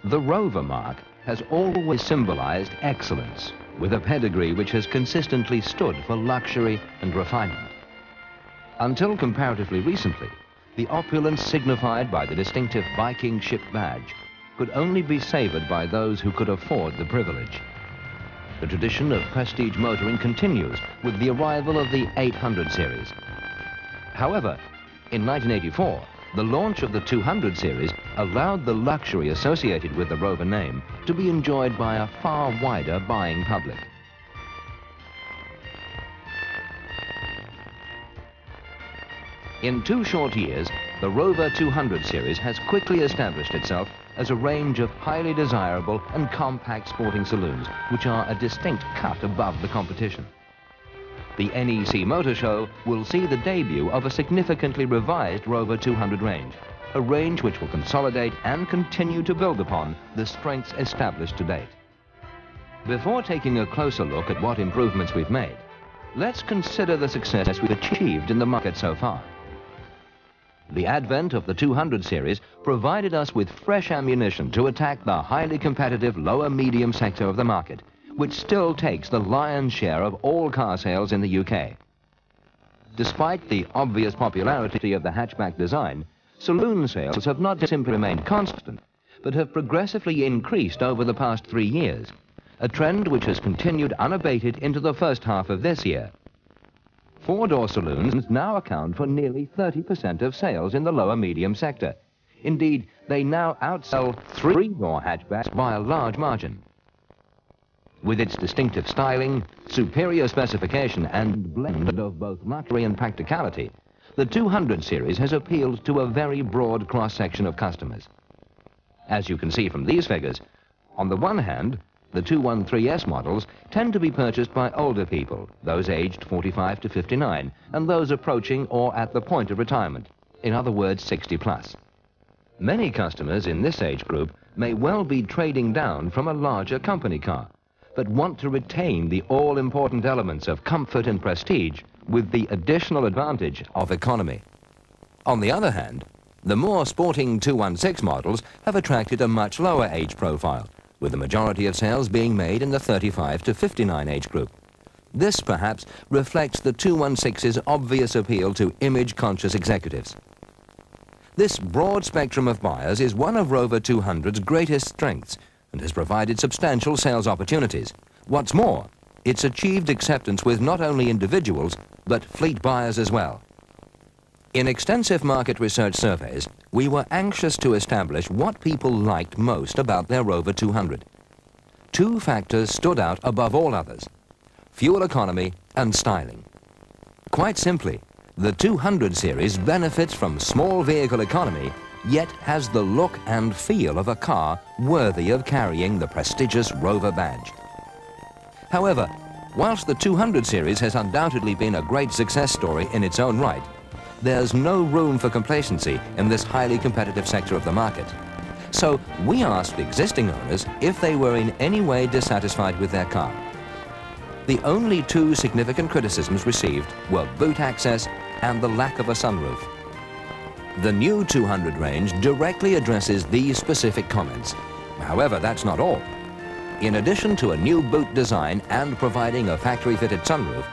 The Rover mark has always symbolized excellence, with a pedigree which has consistently stood for luxury and refinement. Until comparatively recently, the opulence signified by the distinctive Viking ship badge could only be savored by those who could afford the privilege. The tradition of prestige motoring continues with the arrival of the 800 series. However, in 1984, the launch of the 200 series allowed the luxury associated with the Rover name to be enjoyed by a far wider buying public. In 2 short years, the Rover 200 series has quickly established itself as a range of highly desirable and compact sporting saloons, which are a distinct cut above the competition. The NEC Motor Show will see the debut of a significantly revised Rover 200 range, a range which will consolidate and continue to build upon the strengths established to date. Before taking a closer look at what improvements we've made, let's consider the success we've achieved in the market so far. The advent of the 200 series provided us with fresh ammunition to attack the highly competitive lower-medium sector of the market, which still takes the lion's share of all car sales in the UK. Despite the obvious popularity of the hatchback design, saloon sales have not simply remained constant, but have progressively increased over the past 3 years, a trend which has continued unabated into the first half of this year. 4-door saloons now account for nearly 30% of sales in the lower-medium sector. Indeed, they now outsell 3-door hatchbacks by a large margin. With its distinctive styling, superior specification, and blend of both luxury and practicality, the 200 series has appealed to a very broad cross-section of customers. As you can see from these figures, on the one hand, the 213S models tend to be purchased by older people, those aged 45 to 59, and those approaching or at the point of retirement, in other words, 60 plus. Many customers in this age group may well be trading down from a larger company car, but want to retain the all-important elements of comfort and prestige with the additional advantage of economy. On the other hand, the more sporting 216 models have attracted a much lower age profile, with the majority of sales being made in the 35 to 59 age group. This perhaps reflects the 216's obvious appeal to image-conscious executives. This broad spectrum of buyers is one of Rover 200's greatest strengths and has provided substantial sales opportunities. What's more, it's achieved acceptance with not only individuals, but fleet buyers as well. In extensive market research surveys, we were anxious to establish what people liked most about their Rover 200. 2 factors stood out above all others: fuel economy and styling. Quite simply, the 200 series benefits from small vehicle economy, yet has the look and feel of a car worthy of carrying the prestigious Rover badge. However, whilst the 200 series has undoubtedly been a great success story in its own right, there's no room for complacency in this highly competitive sector of the market. So we asked existing owners if they were in any way dissatisfied with their car. The only 2 significant criticisms received were boot access and the lack of a sunroof. The new 200 range directly addresses these specific comments. However, that's not all. In addition to a new boot design and providing a factory-fitted sunroof,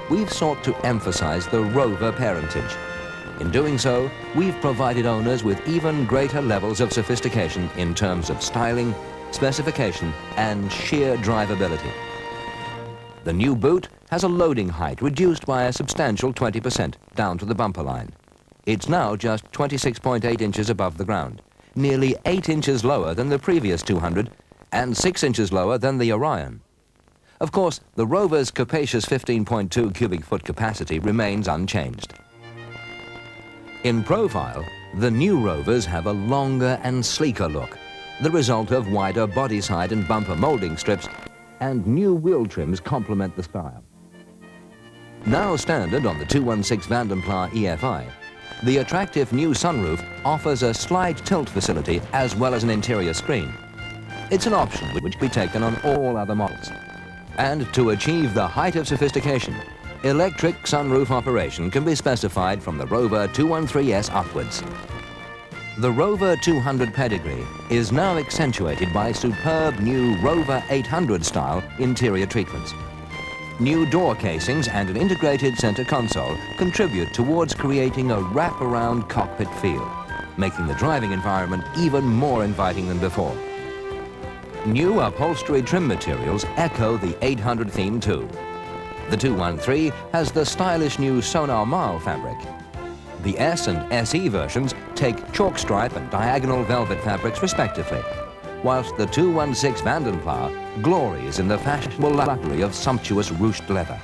we've sought to emphasize the Rover parentage. In doing so, we've provided owners with even greater levels of sophistication in terms of styling, specification, and sheer drivability. The new boot has a loading height reduced by a substantial 20% down to the bumper line. It's now just 26.8 inches above the ground, nearly 8 inches lower than the previous 200 and 6 inches lower than the Orion. Of course, the Rover's capacious 15.2 cubic foot capacity remains unchanged. In profile, the new Rovers have a longer and sleeker look, the result of wider body side and bumper molding strips, and new wheel trims complement the style. Now standard on the 216 Vandenpla EFI, the attractive new sunroof offers a slide tilt facility as well as an interior screen. It's an option which can be taken on all other models. And to achieve the height of sophistication, electric sunroof operation can be specified from the Rover 213S upwards. The Rover 200 pedigree is now accentuated by superb new Rover 800 style interior treatments. New door casings and an integrated center console contribute towards creating a wraparound cockpit feel, making the driving environment even more inviting than before. New upholstery trim materials echo the 800 theme too. The 213 has the stylish new Sonar Marl fabric. The S and SE versions take chalk stripe and diagonal velvet fabrics respectively, whilst the 216 Vandenpla glories in the fashionable luxury of sumptuous ruched leather.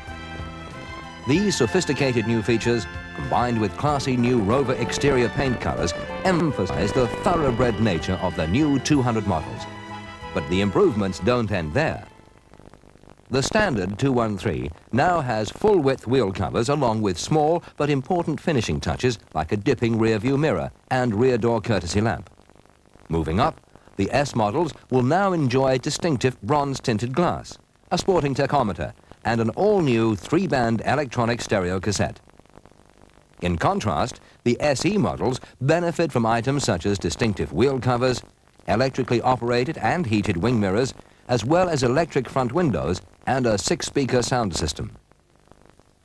These sophisticated new features, combined with classy new Rover exterior paint colors, emphasize the thoroughbred nature of the new 200 models. But the improvements don't end there. The standard 213 now has full-width wheel covers along with small but important finishing touches like a dipping rear-view mirror and rear door courtesy lamp. Moving up, the S models will now enjoy distinctive bronze-tinted glass, a sporting tachometer, and an all-new 3-band electronic stereo cassette. In contrast, the SE models benefit from items such as distinctive wheel covers, electrically operated and heated wing mirrors, as well as electric front windows and a 6-speaker sound system.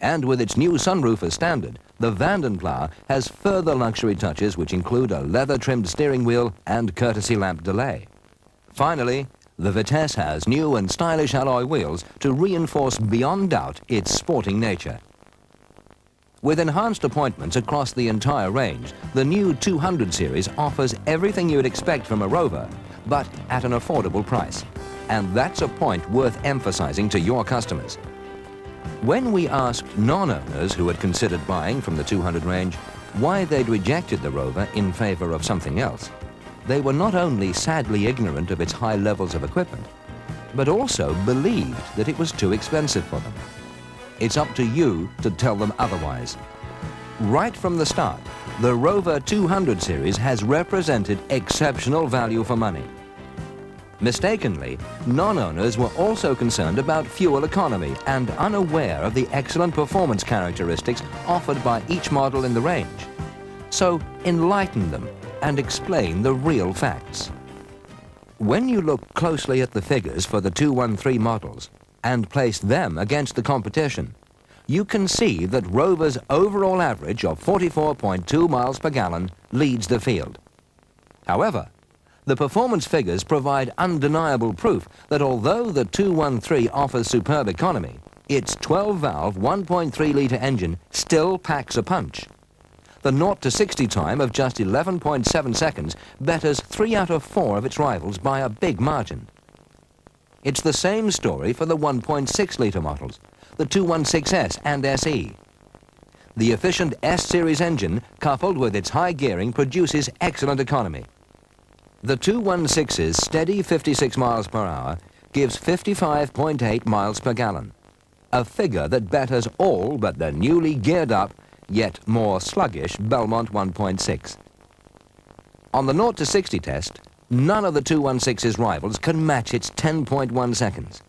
And with its new sunroof as standard, the Vandenpla has further luxury touches which include a leather-trimmed steering wheel and courtesy lamp delay. Finally, the Vitesse has new and stylish alloy wheels to reinforce beyond doubt its sporting nature. With enhanced appointments across the entire range, the new 200 series offers everything you'd expect from a Rover, but at an affordable price. And that's a point worth emphasizing to your customers. When we asked non-owners who had considered buying from the 200 range why they'd rejected the Rover in favor of something else, they were not only sadly ignorant of its high levels of equipment, but also believed that it was too expensive for them. It's up to you to tell them otherwise. Right from the start, the Rover 200 series has represented exceptional value for money. Mistakenly, non-owners were also concerned about fuel economy and unaware of the excellent performance characteristics offered by each model in the range. So enlighten them and explain the real facts. When you look closely at the figures for the 213 models and place them against the competition, you can see that Rover's overall average of 44.2 miles per gallon leads the field. However, the performance figures provide undeniable proof that although the 213 offers superb economy, its 12-valve 1.3-litre engine still packs a punch. The 0 to 60 time of just 11.7 seconds betters 3 out of 4 of its rivals by a big margin. It's the same story for the 1.6-litre models, the 216S and SE. The efficient S-series engine, coupled with its high gearing, produces excellent economy. The 216's steady 56 miles per hour gives 55.8 miles per gallon, a figure that betters all but the newly geared up, yet more sluggish Belmont 1.6. On the 0 to 60 test, none of the 216's rivals can match its 10.1 seconds.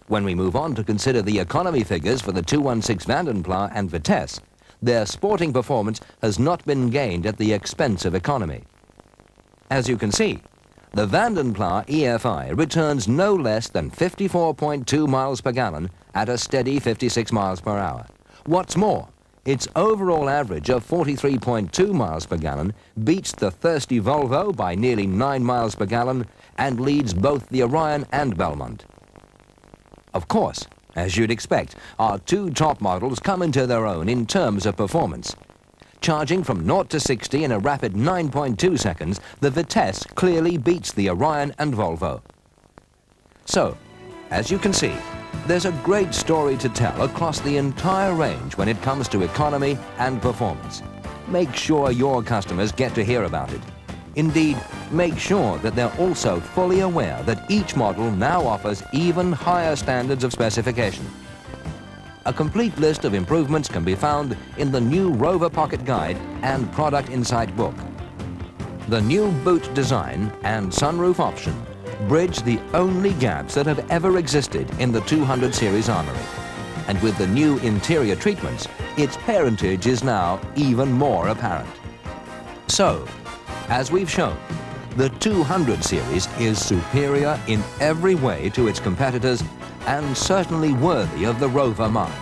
When we move on to consider the economy figures for the 216 Vandenpla and Vitesse, their sporting performance has not been gained at the expense of economy. As you can see, the Vandenpla EFI returns no less than 54.2 miles per gallon at a steady 56 miles per hour. What's more, its overall average of 43.2 miles per gallon beats the thirsty Volvo by nearly 9 miles per gallon and leads both the Orion and Belmont. Of course, as you'd expect, our two top models come into their own in terms of performance. Charging from 0 to 60 in a rapid 9.2 seconds, the Vitesse clearly beats the Orion and Volvo. So, as you can see, there's a great story to tell across the entire range when it comes to economy and performance. Make sure your customers get to hear about it. Indeed, make sure that they're also fully aware that each model now offers even higher standards of specification. A complete list of improvements can be found in the new Rover Pocket Guide and Product Insight book. The new boot design and sunroof option bridge the only gaps that have ever existed in the 200 series armory. And with the new interior treatments, its parentage is now even more apparent. So, As we've shown, the 200 series is superior in every way to its competitors and certainly worthy of the Rover mark.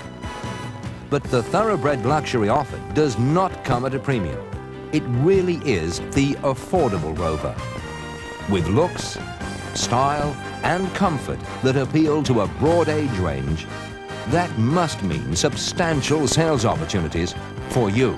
But the thoroughbred luxury offered does not come at a premium. It really is the affordable Rover, with looks, style and comfort that appeal to a broad age range. That must mean substantial sales opportunities for you.